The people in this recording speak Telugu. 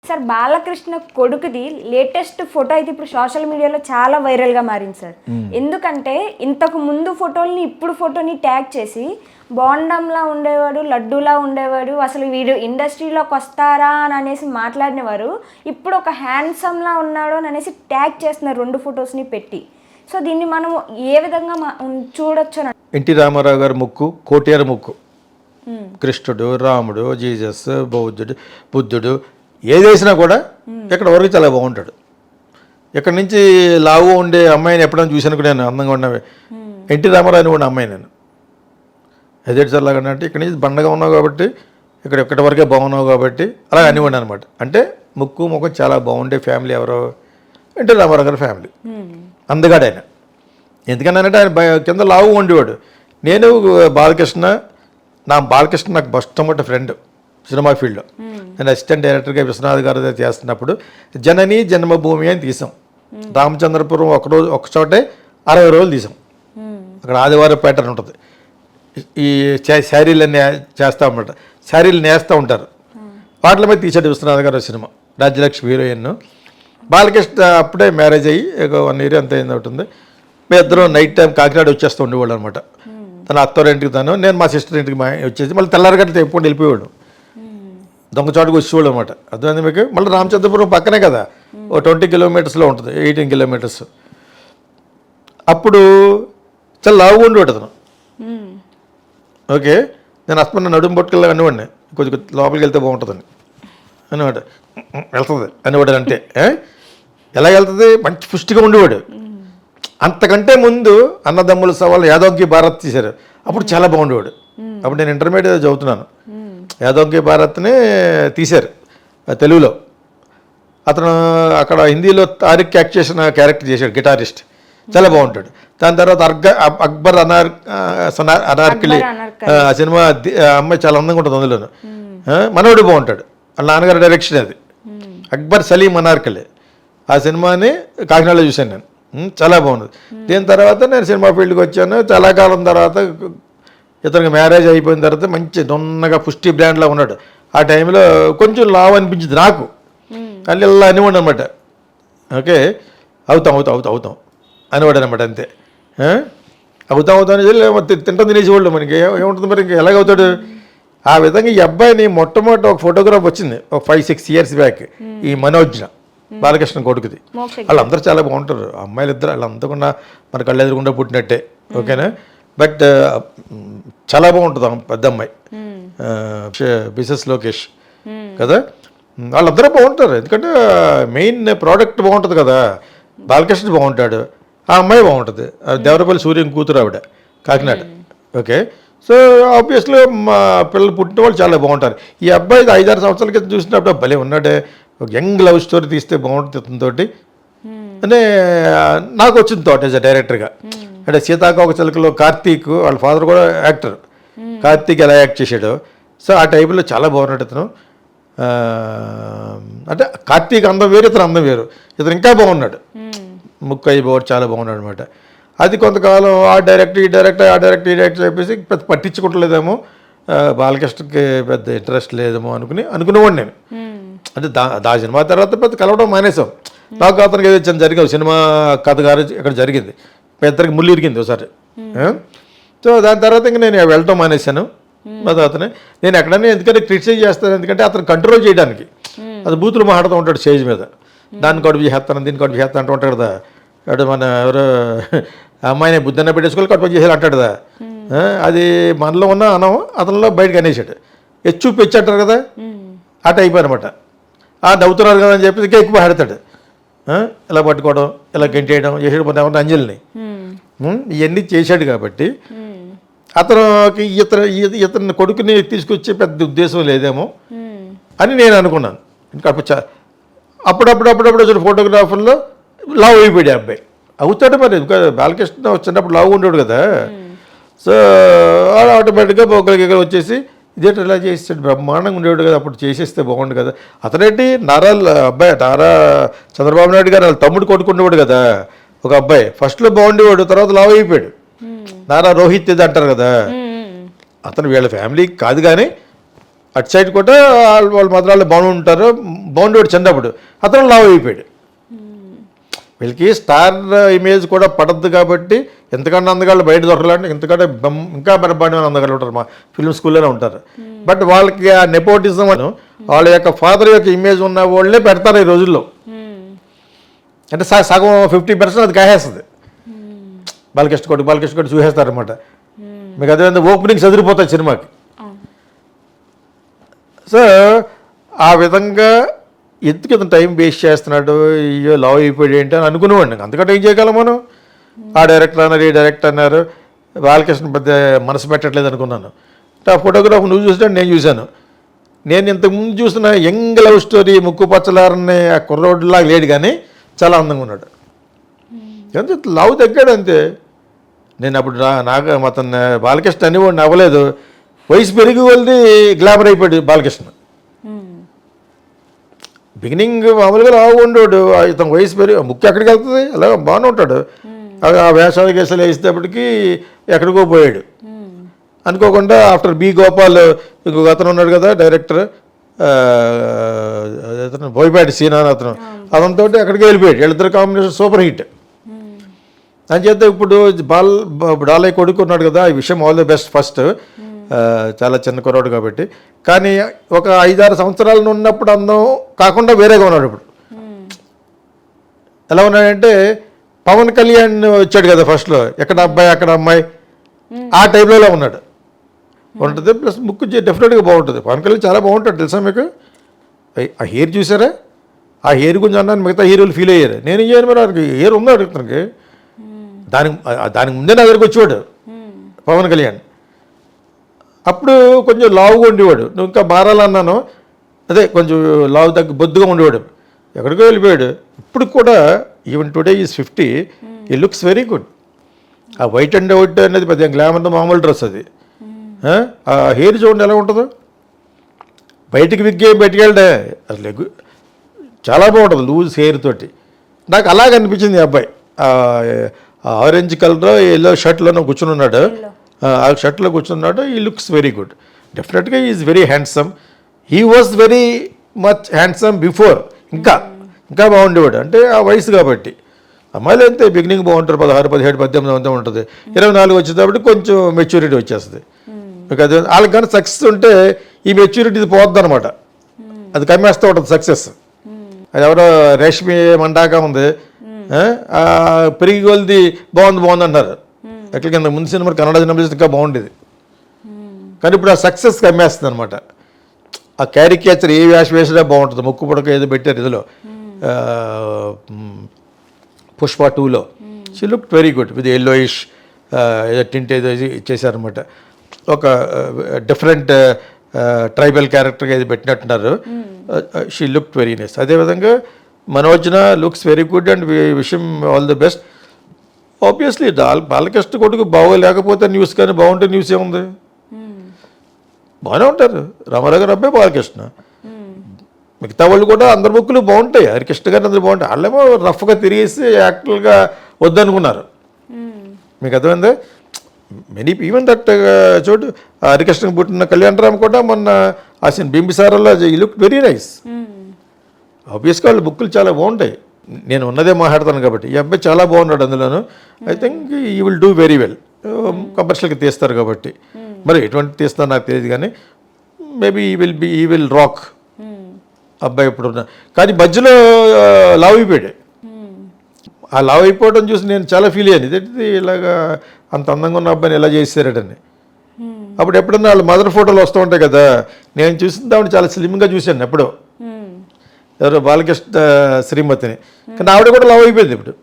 సార్ బాలకృష్ణ కొడుకుది లేటెస్ట్ ఫోటో అయితే ఇప్పుడు సోషల్ మీడియాలో చాలా వైరల్గా మారింది సార్. ఎందుకంటే ఇంతకు ముందు ఫోటోల్ని ఇప్పుడు ఫోటోని ట్యాగ్ చేసి బోండంలా ఉండేవాడు, లడ్డూలా ఉండేవాడు, అసలు వీడు ఇండస్ట్రీలోకి వస్తారా అని అనేసి మాట్లాడినవారు ఇప్పుడు ఒక హ్యాండ్సమ్లా ఉన్నాడు అని అనేసి ట్యాగ్ చేస్తున్నారు 2 ఫొటోస్ని పెట్టి. సో దీన్ని మనం ఏ విధంగా చూడొచ్చు అని. ఎన్టీ రామారావు గారి ముక్కు కోటేరు ముక్కు, కృష్ణుడు, రాముడు, జీసస్, బుద్ధుడు ఏదేసినా కూడా ఇక్కడ వరకు చాలా బాగుంటాడు. ఇక్కడ నుంచి లావు ఉండే అమ్మాయిని ఎప్పుడైనా చూశాను కూడా నేను, అందంగా ఉన్నవి ఎన్టీ రామారావు అని కూడా అమ్మాయి నేను. ఎదేటి సార్ లాగా అంటే ఇక్కడ నుంచి బండగా ఉన్నావు కాబట్టి ఇక్కడ ఎక్కడి వరకే బాగున్నావు కాబట్టి అలా అనివ్వండి అనమాట. అంటే ముఖం చాలా బాగుండే ఫ్యామిలీ ఎవరో ఎన్టీ రామారావు గారి ఫ్యామిలీ. అందగాడు ఆయన. ఎందుకన్నానంటే ఆయన కింద లావు ఉండేవాడు. నేను బాలకృష్ణ నాకు మొట్టమొదటి ఫ్రెండ్ సినిమా ఫీల్డ్లో. నేను అసిస్టెంట్ డైరెక్టర్గా విశ్వనాథ్ గారు చేస్తున్నప్పుడు జనని జన్మభూమి అని తీసాం. రామచంద్రపురం ఒక చోటే 60 రోజులు తీసాం. అక్కడ ఆదివారం ప్యాటర్న్ ఉంటుంది. ఈ శారీలన్నీ చేస్తూ ఉంటారు, శారీలు నేస్తూ ఉంటారు. వాటిల మీద తీసాడు విశ్వనాథ్ గారు సినిమా. రాజ్యలక్ష్మి హీరోయిన్. బాలకృష్ణ అప్పుడే మ్యారేజ్ అయ్యి ఒక 1 year ఎంత అయింది ఉంటుంది. మేము ఇద్దరం నైట్ టైం కాకినాడ వచ్చేస్తూ ఉండేవాళ్ళు అనమాట. తన అత్తవారింటికి నేను మా సిస్టర్ ఇంటికి వచ్చేసి మళ్ళీ తెల్లారగట్ల ఎప్పుడు వెళ్ళిపోయాడు. దొంగచాటుకు వచ్చేవాళ్ళు అనమాట. అర్థమైంది మీకు. మళ్ళీ రామచంద్రపురం పక్కనే కదా, ఓ 20 kilometers ఉంటుంది, 18 kilometers. అప్పుడు చాలా లావుగా ఉండేవాడు అతను. ఓకే, నేను అసలు నడుము పట్టుకెళ్ళి అనేవాడిని, కొద్దిగా లోపలికి వెళ్తే బాగుంటుందని అనేవాడు. వెళ్తుంది అనేవాడు. అంటే ఎలా వెళ్తుంది, మంచి పుష్టిగా ఉండేవాడు. అంతకంటే ముందు అన్నదమ్ముల సవాల్ యాదవ్కి భారత్ తీశారు, అప్పుడు చాలా బాగుండేవాడు. అప్పుడు నేను ఇంటర్మీడియట్ చదువుతున్నాను. యాదవ్కి భారత్ని తీశారు తెలుగులో. అతను అక్కడ హిందీలో తారిక్ యాక్ట్ చేసిన క్యారెక్టర్ చేశాడు, గిటారిస్ట్. చాలా బాగుంటాడు. దాని తర్వాత అక్బర్ అనార్కలి ఆ సినిమా అమ్మాయి చాలా అందంగా ఉంటుంది అందులోను. మనోడు బాగుంటాడు, వాళ్ళ నాన్నగారు డైరెక్షన్ అది. అక్బర్ సలీం అనార్కలి ఆ సినిమాని కాకినాడలో చూశాను నేను. చాలా బాగుంది. దీని తర్వాత నేను సినిమా ఫీల్డ్కి వచ్చాను. చాలా కాలం తర్వాత ఇతనికి మ్యారేజ్ అయిపోయిన తర్వాత మంచి దొన్నగా పుష్టి బ్రాండ్లా ఉన్నాడు. ఆ టైంలో కొంచెం లావు అనిపించింది నాకు. అల్లి ఇలా అనివ్వండి అనమాట. ఓకే, అవుతాం అనేవాడు అనమాట. అంతే, అవుతాం తింటాం తినేసేవాళ్ళు. మనకి ఏముంటుంది మరి, ఇంకా ఎలాగవుతాడు. ఆ విధంగా ఈ అబ్బాయిని మొట్టమొదటి ఒక ఫోటోగ్రాఫ్ వచ్చింది ఒక 5-6 years బ్యాక్. ఈ మనోజ్న బాలకృష్ణ కొడుకుది. వాళ్ళందరూ చాలా బాగుంటారు. అమ్మాయిలు ఇద్దరు వాళ్ళంతకుండా మన కళ్ళు ఎదురుకుండా పుట్టినట్టే. ఓకేనా. బట్ చాలా బాగుంటుంది పెద్ద అమ్మాయి, బిసెస్ లోకేష్ కదా. వాళ్ళందరూ బాగుంటారు. ఎందుకంటే మెయిన్ ప్రోడక్ట్ బాగుంటుంది కదా. బాలకృష్ణ బాగుంటాడు, ఆ అమ్మాయి బాగుంటుంది. దేవరపల్లి సూర్యం కూతురు ఆవిడ, కాకినాడ. ఓకే, సో ఆబ్వియస్లీ మా పిల్లలు పుట్టిన వాళ్ళు చాలా బాగుంటారు. ఈ అబ్బాయి 5-6 సంవత్సరాల క్రితం చూసినప్పుడు భలే ఉన్నాడే, ఒక యంగ్ లవ్ స్టోరీ తీస్తే బాగుంటుంది అతనితోటి అంటే నాకు వచ్చింది థాట్ యాజ్ అ డైరెక్టర్గా. అంటే సీతాకోక చిలుకలో కార్తీక్ వాళ్ళ ఫాదర్ కూడా యాక్టర్. కార్తీక్ ఎలా యాక్ట్ చేశాడో, సో ఆ టైపులో చాలా బాగున్నాడు అతను. అంటే కార్తీక్ అందం వేరు, ఇతను అందం వేరు. ఇతను ఇంకా బాగున్నాడు, ముక్కు అయిపోయి చాలా బాగున్నాడు అనమాట. అది కొంతకాలం ఆ డైరెక్టర్ ఈ డైరెక్టర్ చెప్పేసి పెద్ద పట్టించుకోవట్లేదేమో, బాలకృష్ణకి పెద్ద ఇంట్రెస్ట్ లేదేమో అనుకునేవాడిని నేను. అంటే దా సినిమా తర్వాత పెద్ద కలవడం మానేసాం. నాకు అతనికి ఏదో జరిగింది, సినిమా కథ గారు ఇక్కడ జరిగింది, పెద్దరికి ముళ్ళు ఇరిగింది ఒకసారి. సో దాని తర్వాత ఇంకా నేను వెళ్ళటం మానేశాను. అతనే నేను ఎక్కడైనా ఎందుకంటే క్రిటిసైజ్ చేస్తాను, ఎందుకంటే అతను కంట్రోల్ చేయడానికి. అది బూతులు మాట్లాడుతూ ఉంటాడు స్టేజ్ మీద, దాన్ని కడుపు చేస్తాను దీన్ని కడుపు చేస్తాను అంటూ ఉంటాడు కదా. అటు మన ఎవరో అమ్మాయిని బుద్ధన్న పెట్టేసుకోవాలి కడుపు చేసేది అంటాడు కదా. అది మనలో ఉన్న అనం అతనిలో బయటకు అనేసాడు. చూపి అంటారు కదా, ఆ టైప్ అనమాట. నవ్వుతున్నారు కదా అని చెప్పి ఇంకా ఎక్కువ ఆడతాడు. ఇలా పట్టుకోవడం, ఇలా గంటేయడం చేసాడు. ఎవరిని అంజలిని ఇవన్నీ చేశాడు కాబట్టి అతనికి ఇతని కొడుకుని తీసుకొచ్చే పెద్ద ఉద్దేశం లేదేమో అని నేను అనుకున్నాను. ఇంకా అప్పుడప్పుడు ఫోటోగ్రాఫర్లో లావు అయిపోయాడు అబ్బాయి. అవుతాడు మరి, ఇంకా బాలకృష్ణ వచ్చినప్పుడు లావు ఉండేవాడు కదా. సో ఆటోమేటిక్గా ఒకరికి వచ్చేసి ఇదేంటి ఇలా చేసాడు, బ్రహ్మాండంగా ఉండేవాడు కదా, అప్పుడు చేసేస్తే బాగుండు కదా. అతనేంటి నారా చంద్రబాబు నాయుడు గారు వాళ్ళ తమ్ముడు కొడుకుండేవాడు కదా ఒక అబ్బాయి. ఫస్ట్లో బాగుండేవాడు, తర్వాత లావు అయిపోయాడు. నారా రోహిత్ ఇది అంటారు కదా, అతను వీళ్ళ ఫ్యామిలీ కాదు కానీ అటు సైడ్ కూడా వాళ్ళ మదరాళ్ళు బాగుండి ఉంటారు, బాగుండేవాడు చిన్నప్పుడు, అతను లావ్ అయిపోయాడు. వీళ్ళకి స్టార్ ఇమేజ్ కూడా పడద్దు కాబట్టి ఎంతకన్నా అందగాళ్ళు బయట దొరకాలంటే ఎంతకంటే ఇంకా బ్రహ్మాండమైన అందగాళ్ళు ఉంటారు, మా ఫిల్మ్ స్కూల్లోనే ఉంటారు. బట్ వాళ్ళకి ఆ నెపోటిజం అని వాళ్ళ యొక్క ఫాదర్ యొక్క ఇమేజ్ ఉన్న వాళ్ళే పెడతారు ఈ రోజుల్లో. అంటే సగం 50% అది కాసేస్తుంది. బాలకృష్ణ కొడుకు చూసేస్తారనమాట. మీకు అదే ఓపెనింగ్స్ ఎదిరిపోతాయి సినిమాకి. సో ఆ విధంగా ఎందుకు ఇంత టైం వేస్ట్ చేస్తున్నాడు, అయ్యో లవ్ అయిపోయాడు ఏంటి అని అనుకునేవాడిని. అంతకంటే ఏం చేయగలం మనం? ఆ డైరెక్టర్ అన్నారు, ఈ డైరెక్టర్ అన్నారు, బాలకృష్ణ పెద్ద మనసు పెట్టట్లేదు అనుకున్నాను. ఆ ఫోటోగ్రాఫ్ నువ్వు చూసినా నేను చూశాను. నేను ఇంతకుముందు చూసిన యంగ్ లవ్ స్టోరీ ముక్కు పచ్చలారని ఆ కుర్రోడ్లాగా లేడు, కానీ చాలా అందంగా ఉన్నాడు. ఎంత లవ్ తగ్గాడు అంతే. నేను అప్పుడు నాకు అతను బాలకృష్ణ అనేవాడిని అవ్వలేదు. వయసు పెరిగి వాళ్ళది గ్లామర్ అయిపోయాడు బాలకృష్ణ. బిగినింగ్ మామూలుగా లావు ఉండేవాడు, ఇతను వయసు పెరిగి ముక్కు ఎక్కడికి వెళ్తుంది, అలా బాగానే ఉంటాడు. ఆ వేషాలు గేసాలు వేసేటప్పటికి ఎక్కడికో పోయాడు. అనుకోకుండా ఆఫ్టర్ బి గోపాల్ ఇంకొక అతను ఉన్నాడు కదా డైరెక్టర్, అతను బోయపాటి సీనా అతనితో ఎక్కడికి వెళ్ళిపోయాడు. వీళ్ళిద్దరు కాంబినేషన్ సూపర్ హిట్. అని చేస్తే ఇప్పుడు డాలయ్య కొడుకు ఉన్నాడు కదా, ఈ విషయం ఆల్ ది బెస్ట్ ఫస్ట్. చాలా చిన్న కుర్రాడు కాబట్టి. కానీ ఒక 5-6 సంవత్సరాలు ఉన్నప్పుడు అందం కాకుండా వేరేగా ఉన్నాడు. ఇప్పుడు ఎలా ఉన్నాడంటే పవన్ కళ్యాణ్ వచ్చాడు కదా ఫస్ట్లో, ఎక్కడ అబ్బాయి అక్కడ అమ్మాయి, ఆ టైప్లో ఉన్నాడు. ఉంటుంది ప్లస్ ముక్కు డెఫినెట్గా బాగుంటుంది. పవన్ కళ్యాణ్ చాలా బాగుంటాడు తెలుసా మీకు. ఆ హెయిర్ చూసారా? ఆ హెయిర్ గురించి అన్నాను, మిగతా హీరోలు ఫీల్ అయ్యారు. నేను ఏం చేయను, మరి వాడికి హెయిర్ ఉన్నాడు ఇతనికి. దానికి ముందే నా దగ్గరికి వచ్చేవాడు పవన్ కళ్యాణ్. అప్పుడు కొంచెం లావుగా ఉండేవాడు. నువ్వు ఇంకా మారాలన్నాను, అదే కొంచెం లావు బొద్దుగా ఉండేవాడు. ఎక్కడికో వెళ్ళిపోయాడు. ఇప్పుడు కూడా ఈవెన్ టుడే ఈజ్ 50, ఈ లుక్స్ వెరీ గుడ్. ఆ వైట్ అండ్ వైట్ అనేది పెద్ద గ్లామర్ మామూలు డ్రెస్ అది. ఆ హెయిర్ చూడండి ఎలా ఉంటుందో. బయటికి విగ్గే బయటికి వెళ్తే అసలు చాలా బాగుంటుంది లూజ్ హెయిర్ తోటి. నాకు అలాగ అనిపించింది. ఈ అబ్బాయి ఆరెంజ్ కలర్ ఎల్లో షర్ట్లోనే కూర్చుని ఉన్నాడు. ఆ షర్ట్లో కూర్చున్నాడు. ఈ లుక్స్ వెరీ గుడ్. డెఫినెట్గా is very handsome. He was very much handsome before. ఇంకా బాగుండేవాడు. అంటే ఆ వయసు కాబట్టి. అమ్మాయిలు అంతే బిగినింగ్ బాగుంటారు, 16, 17, 18 అంతా ఉంటుంది. 24 వచ్చేటప్పుడు కొంచెం మెచ్యూరిటీ వచ్చేస్తుంది. మీకు అది వాళ్ళకి కానీ సక్సెస్ ఉంటే ఈ మెచ్యూరిటీ పోద్ది అనమాట. అది కమ్మేస్తూ ఉంటుంది సక్సెస్. అది ఎవరో రేష్మి మండాక ఉంది, పెరిగి కొలిది బాగుంది అన్నారు. ఎట్లా కింద ముందు సినిమా కన్నడ సినిమా ఇంకా బాగుండేది. కానీ ఇప్పుడు ఆ సక్సెస్ కమ్మేస్తుంది అనమాట. ఆ క్యారికేచర్ ఏ వేసినా బాగుంటుంది. ముక్కు పుడక ఏదో పెట్టారు ఇదిలో పుష్ప 2లో. She look very good with yellowish ఏదో టింట్ ఏదో ఇచ్చేసారనమాట. ఒక డిఫరెంట్ ట్రైబల్ క్యారెక్టర్గా ఏది పెట్టినట్టున్నారు. She look very nice. అదేవిధంగా మనోజ్న looks very good and wish him all the best. Obviously Balakrishna కొడుకు బాగోలేకపోతే న్యూస్, కానీ బాగుంటే న్యూస్ ఏముంది, బాగానే ఉంటారు. రామారావు గారు అబ్బాయి బాలకృష్ణ. మిగతా వాళ్ళు కూడా అందరి బుక్కులు బాగుంటాయి. హరికృష్ణ గారు అందరూ బాగుంటాయి. వాళ్ళేమో రఫ్గా తిరిగేసి యాక్టర్గా వద్దనుకున్నారు. మీకు అర్థమైందా? మెనీ ఈవెన్ దట్ చోటు హరికృష్ణకి పుట్టిన కళ్యాణరామ్ కూడా మొన్న ఆ బింబిసారాలో ఈ లుక్ వెరీ నైస్. ఆబ్వియస్గా వాళ్ళ బుక్కులు చాలా బాగుంటాయి. నేను ఉన్నదే మాట్లాడతాను కాబట్టి. ఈ అబ్బాయి చాలా బాగున్నాడు అందులోను. ఐ థింక్ ఈ విల్ డూ వెరీ వెల్. కమర్షియల్గా తీస్తారు కాబట్టి. మరి ఎటువంటి తీస్తారో నాకు తెలియదు, కానీ మేబీ ఈ విల్ రాక్ అబ్బాయి ఇప్పుడు ఉన్న. కానీ మధ్యలో లావ్ అయిపోయాడు. ఆ లావ్ అయిపోవడం చూసి నేను చాలా ఫీల్ అయ్యాను. ఇదేంటిది ఇలాగా అంత అందంగా ఉన్న అబ్బాయిని ఎలా చేశారటని. అప్పుడు ఎప్పుడన్నా వాళ్ళ మదర్ ఫోటోలు వస్తూ ఉంటాయి కదా, నేను చూసిన ఆవిడ చాలా స్లిమ్గా చూశాను ఎప్పుడో, ఎవరో బాలకృష్ణ శ్రీమతిని. కానీ ఆవిడ కూడా లావ్ అయిపోయింది ఇప్పుడు.